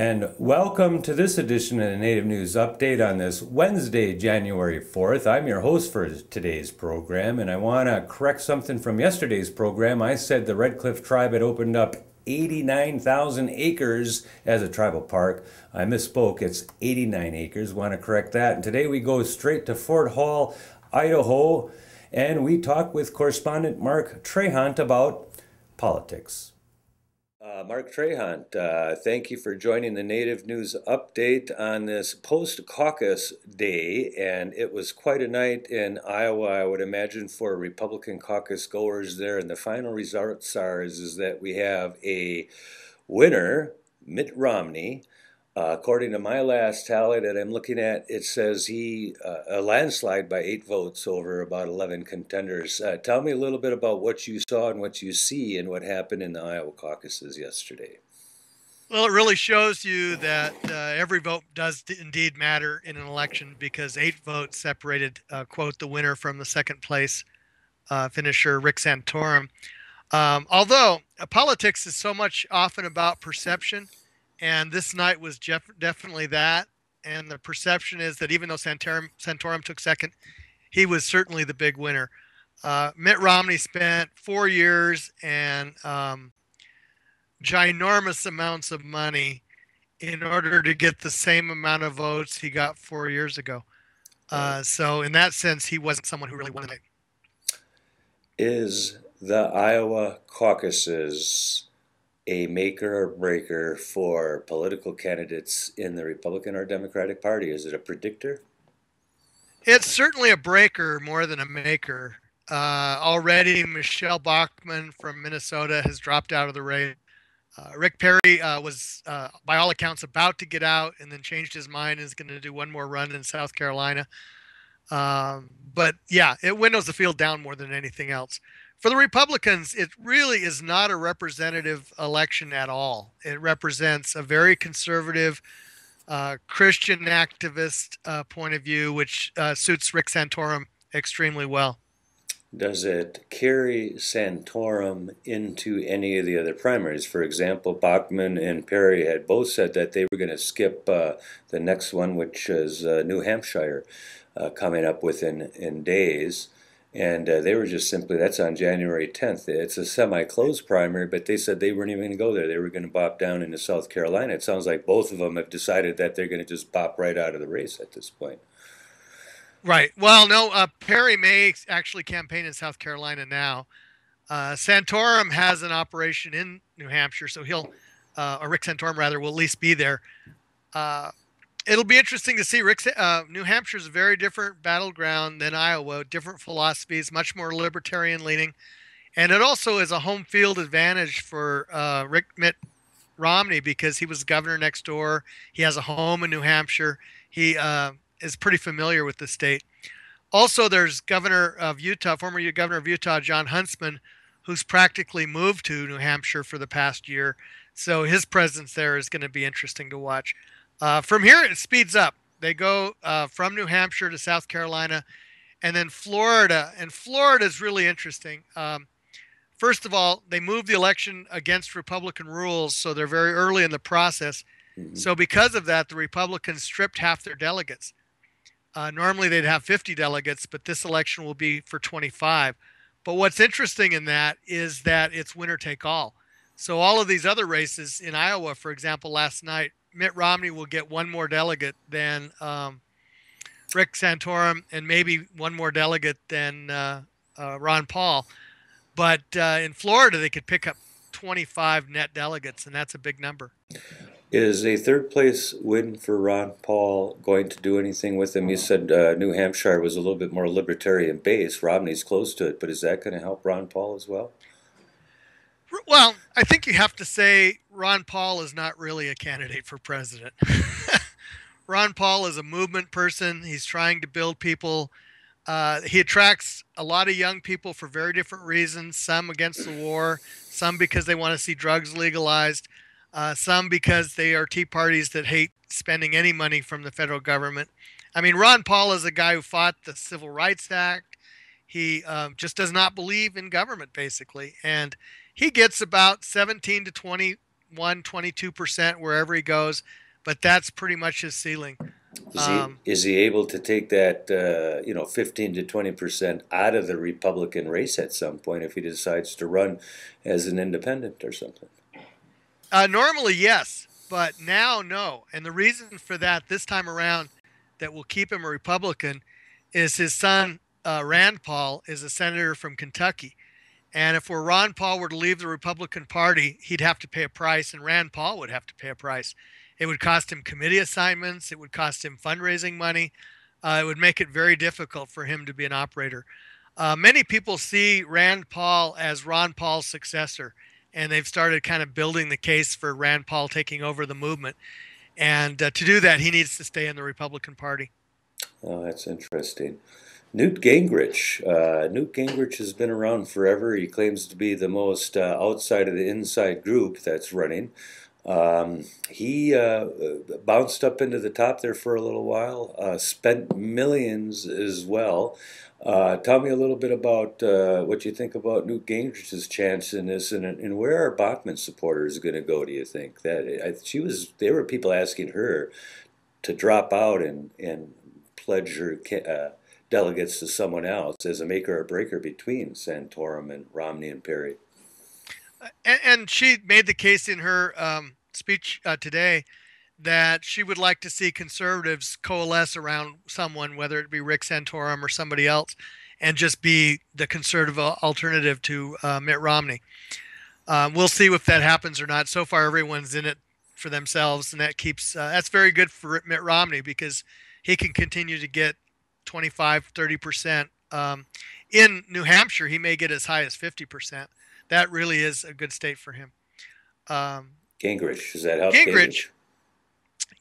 And welcome to this edition of the Native News Update on this Wednesday, January 4th. I'm your host for today's program, and I want to correct something from yesterday's program. I said the Red Cliff Tribe had opened up 89,000 acres as a tribal park. I misspoke. It's 89 acres. Want to correct that. And today we go straight to Fort Hall, Idaho, and we talk with correspondent Mark Trahant about politics. Mark Trahant, thank you for joining the Native News Update on this post-caucus day, and it was quite a night in Iowa, I would imagine, for Republican caucus goers there, and the final results is that we have a winner, Mitt Romney. According to my last tally that I'm looking at, it says he a landslide by 8 votes over about 11 contenders. Tell me a little bit about what you saw and what you see and what happened in the Iowa caucuses yesterday. Well, it really shows you that every vote does indeed matter in an election because 8 votes separated, quote, the winner from the second place finisher, Rick Santorum. Although politics is so much often about perception, and this night was definitely that. And the perception is that even though Santorum took second, he was certainly the big winner. Mitt Romney spent 4 years and ginormous amounts of money in order to get the same amount of votes he got 4 years ago. So in that sense, he wasn't someone who really won the night. Is the Iowa caucuses a maker or breaker for political candidates in the Republican or Democratic Party? Is it a predictor? It's certainly a breaker more than a maker. Already, Michele Bachman from Minnesota has dropped out of the race. Rick Perry was, by all accounts, about to get out and then changed his mind and is going to do one more run in South Carolina. But yeah, it winnows the field down more than anything else. For the Republicans, it really is not a representative election at all. It represents a very conservative, Christian activist point of view, which suits Rick Santorum extremely well. Does it carry Santorum into any of the other primaries? For example, Bachman and Perry had both said that they were going to skip the next one, which is New Hampshire, coming up within days. And they were just simply, that's on January 10th. It's a semi-closed primary, but they said they weren't even going to go there. They were going to bop down into South Carolina. It sounds like both of them have decided that they're going to just bop right out of the race at this point. Right. Well, no, Perry may actually campaign in South Carolina now. Santorum has an operation in New Hampshire, so he'll, or Rick Santorum rather, will at least be there. It'll be interesting to see. New Hampshire is a very different battleground than Iowa, different philosophies, much more libertarian leaning. And it also is a home field advantage for Mitt Romney because he was governor next door. He has a home in New Hampshire. He is pretty familiar with the state. Also, there's former governor of Utah, John Huntsman, who's practically moved to New Hampshire for the past year. So his presence there is going to be interesting to watch. From here, it speeds up. They go from New Hampshire to South Carolina and then Florida. And Florida is really interesting. First of all, they moved the election against Republican rules, so they're very early in the process. Mm-hmm. So because of that, the Republicans stripped half their delegates. Normally, they'd have 50 delegates, but this election will be for 25. But what's interesting in that is that it's winner take all. So all of these other races in Iowa, for example, last night, Mitt Romney will get one more delegate than Rick Santorum and maybe one more delegate than Ron Paul. But in Florida, they could pick up 25 net delegates, and that's a big number. Is a third place win for Ron Paul going to do anything with him? You said New Hampshire was a little bit more libertarian base. Romney's close to it, but is that going to help Ron Paul as well? Well, I think you have to say Ron Paul is not really a candidate for president. Ron Paul is a movement person. He's trying to build people. He attracts a lot of young people for very different reasons, some against the war, some because they want to see drugs legalized, some because they are Tea Parties that hate spending any money from the federal government. I mean, Ron Paul is a guy who fought the Civil Rights Act. He just does not believe in government, basically. And he gets about 17 to 20 22% wherever he goes, but that's pretty much his ceiling. Is he able to take that 15 to 20% out of the Republican race at some point if he decides to run as an independent or something? Normally, yes, but now, no. And the reason for that this time around that will keep him a Republican is his son, Rand Paul, is a senator from Kentucky. And if Ron Paul were to leave the Republican Party, he'd have to pay a price, and Rand Paul would have to pay a price. It would cost him committee assignments. It would cost him fundraising money. It would make it very difficult for him to be an operator. Many people see Rand Paul as Ron Paul's successor, and they've started kind of building the case for Rand Paul taking over the movement. And to do that, he needs to stay in the Republican Party. Oh, that's interesting. Newt Gingrich. Newt Gingrich has been around forever. He claims to be the most outside of the inside group that's running. He bounced up into the top there for a little while, spent millions as well. Tell me a little bit about what you think about Newt Gingrich's chance in this, and where are Bachman supporters going to go? Do you think that there were people asking her to drop out and pledge her delegates to someone else as a maker or breaker between Santorum and Romney and Perry? And she made the case in her speech today that she would like to see conservatives coalesce around someone, whether it be Rick Santorum or somebody else, and just be the conservative alternative to Mitt Romney. We'll see if that happens or not. So far, everyone's in it for themselves, and that's very good for Mitt Romney because he can continue to get 25, 30%. In New Hampshire, he may get as high as 50%. That really is a good state for him. Gingrich, does that help?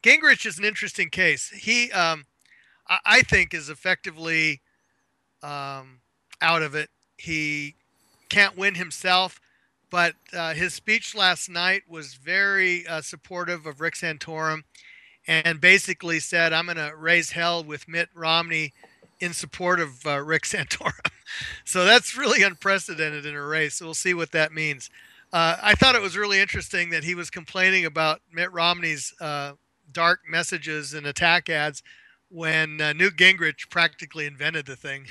Gingrich is an interesting case. He, I think, is effectively out of it. He can't win himself, but his speech last night was very supportive of Rick Santorum and basically said, I'm going to raise hell with Mitt Romney in support of Rick Santorum. So that's really unprecedented in a race. So we'll see what that means. I thought it was really interesting that he was complaining about Mitt Romney's dark messages and attack ads when Newt Gingrich practically invented the thing.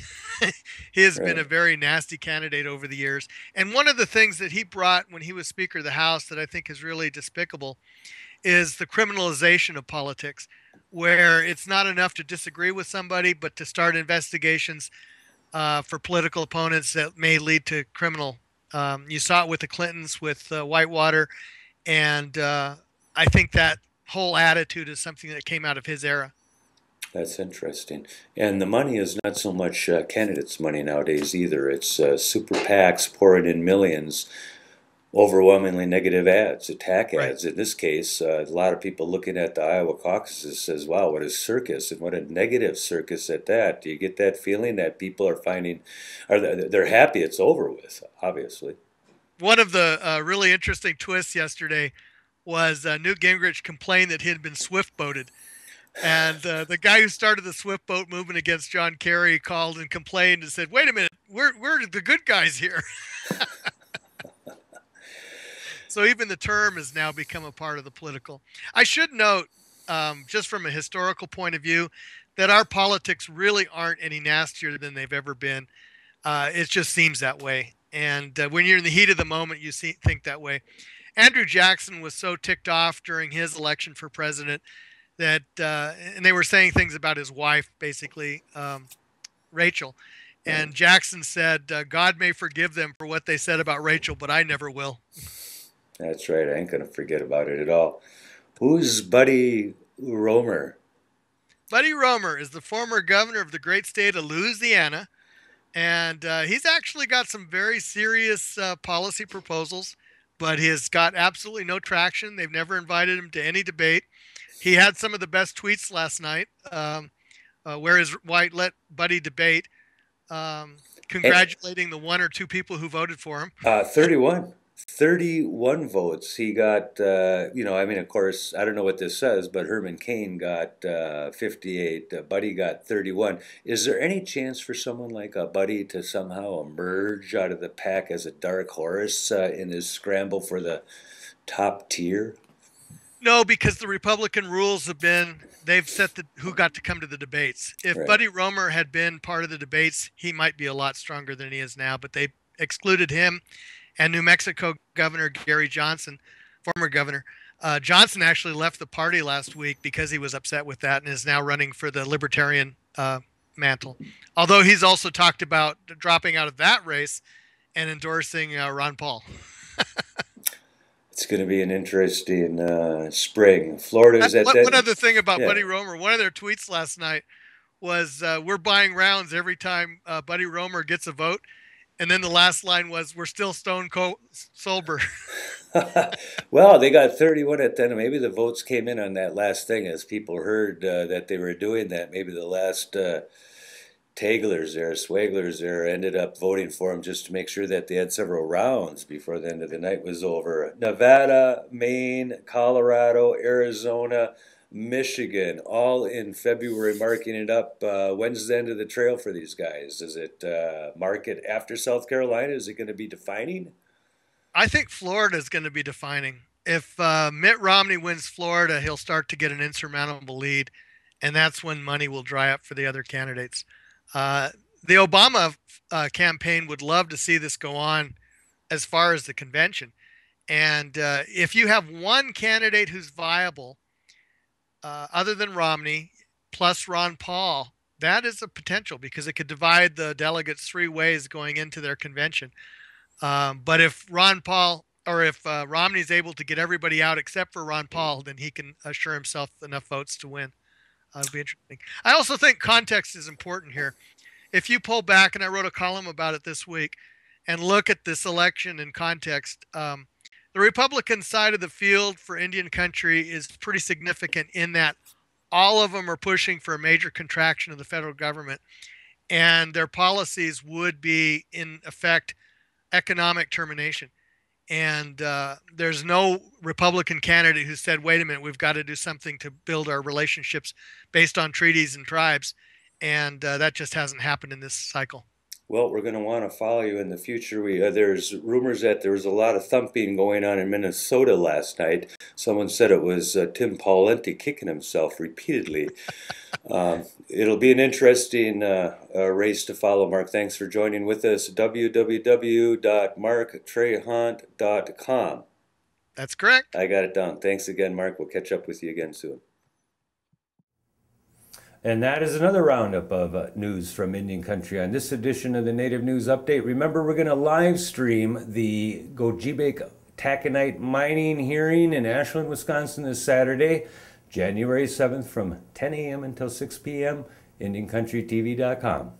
He has been a very nasty candidate over the years. And one of the things that he brought when he was Speaker of the House that I think is really despicable is the criminalization of politics, where it's not enough to disagree with somebody, but to start investigations for political opponents that may lead to criminal. You saw it with the Clintons, with Whitewater, and I think that whole attitude is something that came out of his era. That's interesting. And the money is not so much candidates' money nowadays either. It's super PACs pouring in millions, overwhelmingly negative ads, attack ads. Right. In this case, a lot of people looking at the Iowa caucuses says, wow, what a circus, and what a negative circus at that. Do you get that feeling that people are finding, they're happy it's over with, obviously? One of the really interesting twists yesterday was Newt Gingrich complained that he had been swift-boated. And the guy who started the swift boat movement against John Kerry called and complained and said, wait a minute, we're the good guys here. So even the term has now become a part of the political. I should note, just from a historical point of view, that our politics really aren't any nastier than they've ever been. It just seems that way. And when you're in the heat of the moment, you think that way. Andrew Jackson was so ticked off during his election for president that, and they were saying things about his wife, basically, Rachel. And Jackson said, God may forgive them for what they said about Rachel, but I never will. That's right. I ain't going to forget about it at all. Who's Buddy Roemer? Buddy Roemer is the former governor of the great state of Louisiana. And he's actually got some very serious policy proposals, but he has got absolutely no traction. They've never invited him to any debate. He had some of the best tweets last night, where his wife let Buddy debate, congratulating the one or two people who voted for him. 31 votes. He got, of course, I don't know what this says, but Herman Cain got 58. Buddy got 31. Is there any chance for someone like Buddy to somehow emerge out of the pack as a dark horse in his scramble for the top tier? No, because the Republican rules have been, they've set who got to come to the debates. If Right. Buddy Roemer had been part of the debates, he might be a lot stronger than he is now, but they excluded him and New Mexico Governor Gary Johnson, former governor. Johnson actually left the party last week because he was upset with that and is now running for the Libertarian mantle. Although he's also talked about dropping out of that race and endorsing Ron Paul. It's going to be an interesting spring. Florida's at that. One other thing about Buddy Roemer, one of their tweets last night was, we're buying rounds every time Buddy Roemer gets a vote. And then the last line was, we're still stone cold sober. Well, they got 31 at 10. Maybe the votes came in on that last thing as people heard that they were doing that. Maybe the last swagglers there ended up voting for him just to make sure that they had several rounds before the end of the night was over. Nevada, Maine, Colorado, Arizona, Michigan, all in February, marking it up. When's the end of the trail for these guys? Does it mark it after South Carolina? Is it going to be defining? I think Florida is going to be defining. If Mitt Romney wins Florida, he'll start to get an insurmountable lead, and that's when money will dry up for the other candidates. The Obama campaign would love to see this go on as far as the convention. And if you have one candidate who's viable, other than Romney, plus Ron Paul, that is a potential because it could divide the delegates three ways going into their convention. But if Ron Paul or if Romney's able to get everybody out except for Ron Paul, then he can assure himself enough votes to win. It'll be interesting. I also think context is important here. If you pull back, and I wrote a column about it this week, and look at this election in context, the Republican side of the field for Indian country is pretty significant in that all of them are pushing for a major contraction of the federal government, and their policies would be, in effect, economic termination. And there's no Republican candidate who said, wait a minute, we've got to do something to build our relationships based on treaties and tribes. And that just hasn't happened in this cycle. Well, we're going to want to follow you in the future. There's rumors that there was a lot of thumping going on in Minnesota last night. Someone said it was Tim Pawlenty kicking himself repeatedly. It'll be an interesting race to follow, Mark. Thanks for joining with us. www.marktrahant.com. That's correct. I got it down. Thanks again, Mark. We'll catch up with you again soon. And that is another roundup of news from Indian Country on this edition of the Native News Update. Remember, we're going to live stream the Gojibek taconite mining hearing in Ashland, Wisconsin this Saturday, January 7th from 10 a.m. until 6 p.m. IndianCountryTV.com.